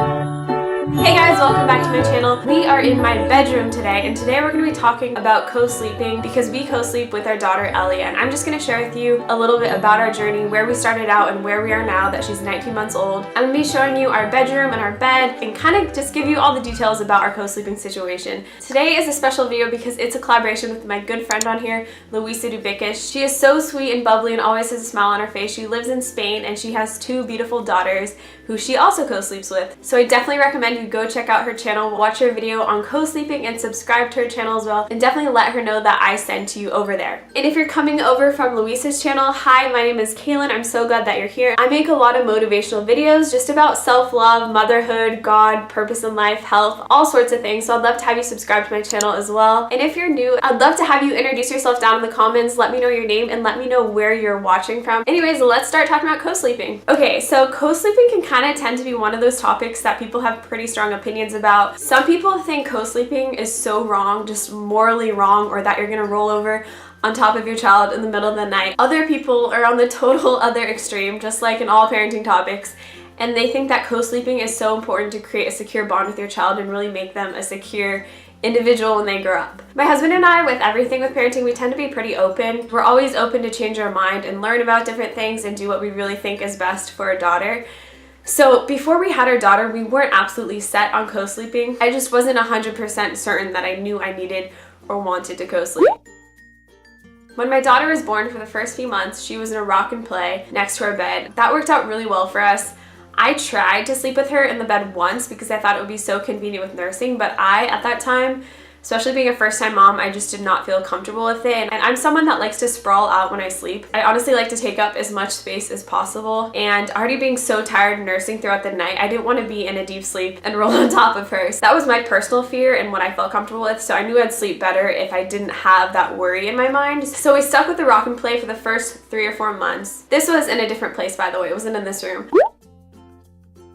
Hey guys, welcome back to my channel. We are in my bedroom today, and today we're going to be talking about co-sleeping because we co-sleep with our daughter Ellie, and I'm just going to share with you a little bit about our journey, where we started out and where we are now that she's 19 months old. I'm going to be showing you our bedroom and our bed and kind of just give you all the details about our co-sleeping situation. Today is a special video because it's a collaboration with my good friend on here, Luisa Dubicas. She is so sweet and bubbly and always has a smile on her face. She lives in Spain and she has two beautiful daughters who she also co-sleeps with. So I definitely recommend you go check out her channel, watch her video on co-sleeping, and subscribe to her channel as well, and definitely let her know that I sent you over there. And if you're coming over from Luisa's channel, hi, my name is Kaylin. I'm so glad that you're here. I make a lot of motivational videos just about self-love, motherhood, God, purpose in life, health, all sorts of things. So I'd love to have you subscribe to my channel as well. And if you're new, I'd love to have you introduce yourself down in the comments, let me know your name, and let me know where you're watching from. Anyways, let's start talking about co-sleeping. Okay, so co-sleeping can kind of tend to be one of those topics that people have pretty strong opinions about. Some people think co-sleeping is so wrong, just morally wrong, or that you're gonna roll over on top of your child in the middle of the night. Other people are on the total other extreme, just like in all parenting topics, and they think that co-sleeping is so important to create a secure bond with your child and really make them a secure individual when they grow up. My husband and I, with everything with parenting, we tend to be pretty open. We're always open to change our mind and learn about different things and do what we really think is best for our daughter. So before we had our daughter, we weren't absolutely set on co-sleeping. I just wasn't 100% certain that I knew I needed or wanted to co-sleep. When my daughter was born, for the first few months, she was in a rock and play next to our bed. That worked out really well for us. I tried to sleep with her in the bed once because I thought it would be so convenient with nursing, but at that time, especially being a first-time mom, I just did not feel comfortable with it. And I'm someone that likes to sprawl out when I sleep. I honestly like to take up as much space as possible. And already being so tired nursing throughout the night, I didn't want to be in a deep sleep and roll on top of her. So that was my personal fear and what I felt comfortable with. So I knew I'd sleep better if I didn't have that worry in my mind. So we stuck with the rock and play for the first 3 or 4 months. This was in a different place, by the way. It wasn't in this room.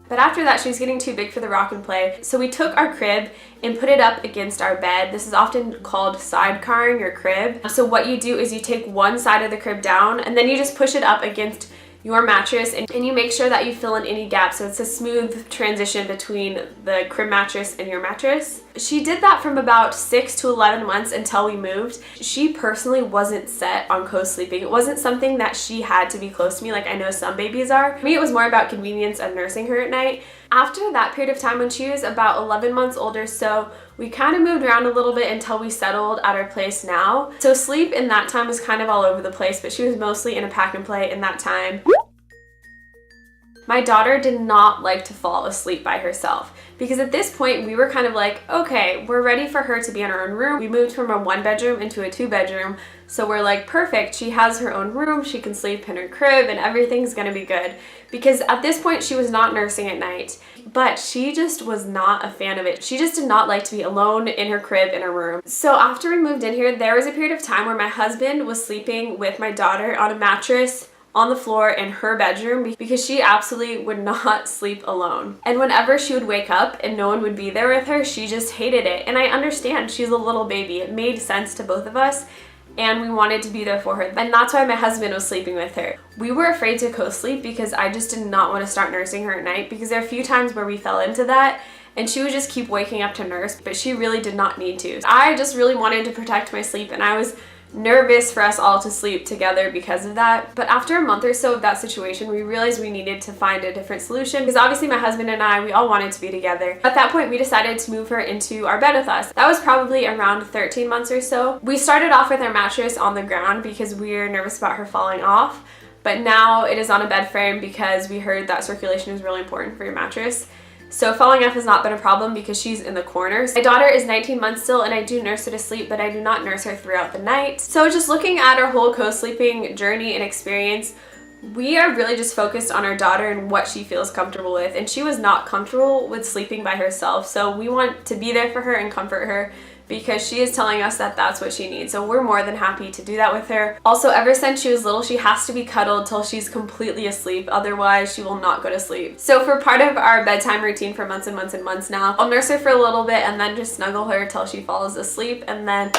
But after that, she was getting too big for the rock and play. So we took our crib and put it up against our bed. This is often called sidecarring your crib. So what you do is you take one side of the crib down and then you just push it up against your mattress and you make sure that you fill in any gaps so it's a smooth transition between the crib mattress and your mattress. She did that from about 6 to 11 months until we moved. She personally wasn't set on co-sleeping. It wasn't something that she had to be close to me like I know some babies are. For me, it was more about convenience of nursing her at night. After that period of time, when she was about 11 months old or so, we kind of moved around a little bit until we settled at our place now. So sleep in that time was kind of all over the place, but she was mostly in a pack and play in that time. My daughter did not like to fall asleep by herself because at this point we were kind of like, okay, we're ready for her to be in her own room. We moved from a 1-bedroom into a 2-bedroom. So we're like, perfect, she has her own room, she can sleep in her crib and everything's gonna be good. Because at this point she was not nursing at night, but she just was not a fan of it. She just did not like to be alone in her crib in her room. So after we moved in here, there was a period of time where my husband was sleeping with my daughter on a mattress on the floor in her bedroom because she absolutely would not sleep alone. And whenever she would wake up and no one would be there with her, she just hated it. And I understand, she's a little baby. It made sense to both of us and we wanted to be there for her. And that's why my husband was sleeping with her. We were afraid to co-sleep because I just did not want to start nursing her at night because there are a few times where we fell into that and she would just keep waking up to nurse, but she really did not need to. I just really wanted to protect my sleep and I was nervous for us all to sleep together because of that. But after a month or so of that situation, we realized we needed to find a different solution because obviously my husband and I, we all wanted to be together. At that point, we decided to move her into our bed with us. That was probably around 13 months or so. We started off with our mattress on the ground because we were nervous about her falling off, but now it is on a bed frame because we heard that circulation is really important for your mattress. So falling off has not been a problem because she's in the corners. My daughter is 19 months still and I do nurse her to sleep, but I do not nurse her throughout the night. So just looking at our whole co-sleeping journey and experience, we are really just focused on our daughter and what she feels comfortable with. And she was not comfortable with sleeping by herself. So we want to be there for her and comfort her because she is telling us that that's what she needs. So we're more than happy to do that with her. Also, ever since she was little, she has to be cuddled till she's completely asleep. Otherwise, she will not go to sleep. So for part of our bedtime routine for months and months and months now, I'll nurse her for a little bit and then just snuggle her till she falls asleep. And then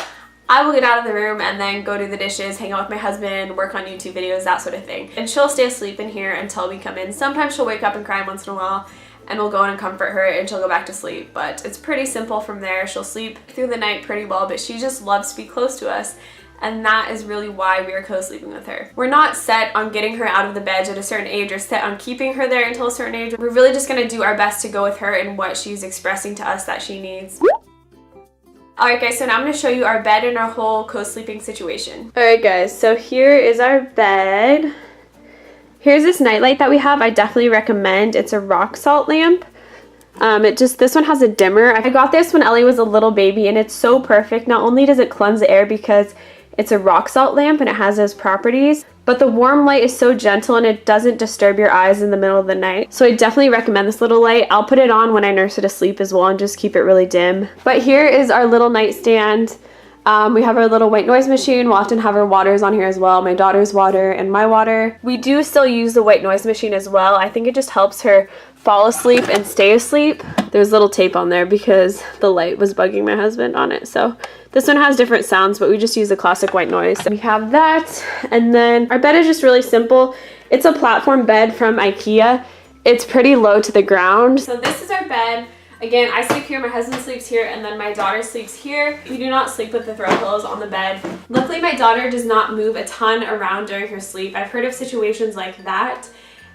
I will get out of the room and then go do the dishes, hang out with my husband, work on YouTube videos, that sort of thing. And she'll stay asleep in here until we come in. Sometimes she'll wake up and cry once in a while. and we'll go in and comfort her and she'll go back to sleep. But it's pretty simple from there. She'll sleep through the night pretty well, but she just loves to be close to us. And that is really why we are co-sleeping with her. We're not set on getting her out of the bed at a certain age or set on keeping her there until a certain age. We're really just gonna do our best to go with her and what she's expressing to us that she needs. Alright guys, so now I'm going to show you our bed and our whole co-sleeping situation. Alright guys, so here is our bed. Here's this nightlight that we have. I definitely recommend. It's a rock salt lamp. This one has a dimmer. I got this when Ellie was a little baby and it's so perfect. Not only does it cleanse the air because it's a rock salt lamp and it has those properties, but the warm light is so gentle and it doesn't disturb your eyes in the middle of the night. So I definitely recommend this little light. I'll put it on when I nurse her to sleep as well and just keep it really dim. But here is our little nightstand. We have our little white noise machine. We'll often have our waters on here as well. My daughter's water and my water. We do still use the white noise machine as well. I think it just helps her fall asleep and stay asleep. There's little tape on there because the light was bugging my husband on it. So this one has different sounds, but we just use the classic white noise. We have that, and then our bed is just really simple. It's a platform bed from IKEA. It's pretty low to the ground. So this is our bed. Again, I sleep here, my husband sleeps here, and then my daughter sleeps here. We do not sleep with the throw pillows on the bed. Luckily, my daughter does not move a ton around during her sleep. I've heard of situations like that,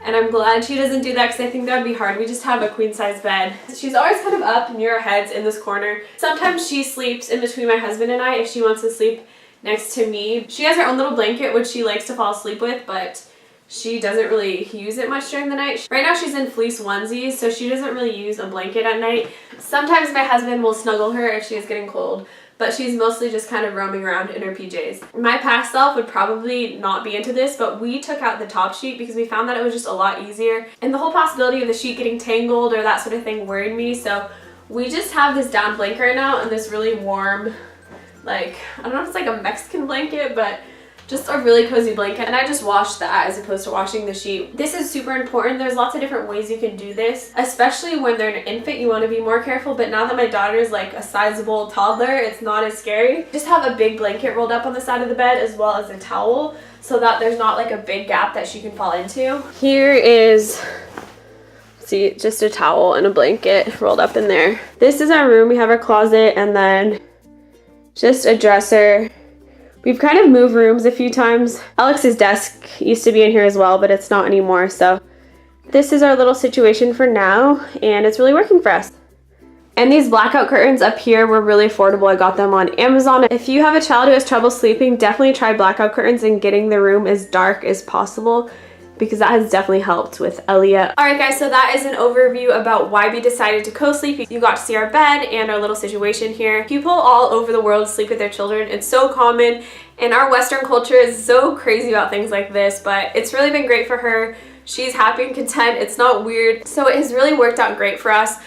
and I'm glad she doesn't do that because I think that would be hard. We just have a queen size bed. She's always kind of up near our heads in this corner. Sometimes she sleeps in between my husband and I if she wants to sleep next to me. She has her own little blanket which she likes to fall asleep with, but she doesn't really use it much during the night. Right now she's in fleece onesies, so she doesn't really use a blanket at night. Sometimes my husband will snuggle her if she is getting cold, but she's mostly just kind of roaming around in her PJs. My past self would probably not be into this, but we took out the top sheet because we found that it was just a lot easier. And the whole possibility of the sheet getting tangled or that sort of thing worried me, so we just have this down blanket right now and this really warm, like, I don't know if it's like a Mexican blanket, but just a really cozy blanket, and I just washed that as opposed to washing the sheet. This is super important. There's lots of different ways you can do this, especially when they're an infant. You want to be more careful, but now that my daughter is like a sizable toddler, it's not as scary. Just have a big blanket rolled up on the side of the bed as well as a towel so that there's not like a big gap that she can fall into. Here is, see, just a towel and a blanket rolled up in there. This is our room. We have our closet and then just a dresser. We've kind of moved rooms a few times. Alex's desk used to be in here as well, but it's not anymore. So this is our little situation for now, and it's really working for us. And these blackout curtains up here were really affordable. I got them on Amazon. If you have a child who has trouble sleeping, definitely try blackout curtains and getting the room as dark as possible, because that has definitely helped with Elia. Alright guys, so that is an overview about why we decided to co-sleep. You got to see our bed and our little situation here. People all over the world sleep with their children. It's so common, and our Western culture is so crazy about things like this, but it's really been great for her. She's happy and content. It's not weird. So it has really worked out great for us.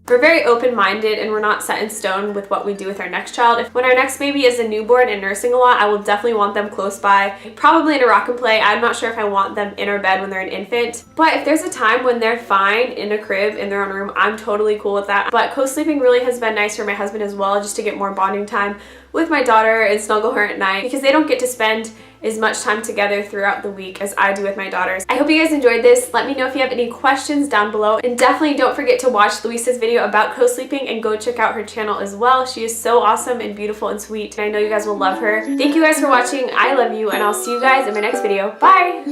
We're very open-minded and we're not set in stone with what we do with our next child. When our next baby is a newborn and nursing a lot, I will definitely want them close by, probably in a rock and play. I'm not sure if I want them in our bed when they're an infant, but if there's a time when they're fine in a crib in their own room, I'm totally cool with that. But co-sleeping really has been nice for my husband as well, just to get more bonding time with my daughter and snuggle her at night, because they don't get to spend as much time together throughout the week as I do with my daughters. I hope you guys enjoyed this. Let me know if you have any questions down below, and definitely don't forget to watch Luisa's video about co-sleeping and go check out her channel as well. She is so awesome and beautiful and sweet, and I know you guys will love her. Thank you guys for watching. I love you, and I'll see you guys in my next video. Bye!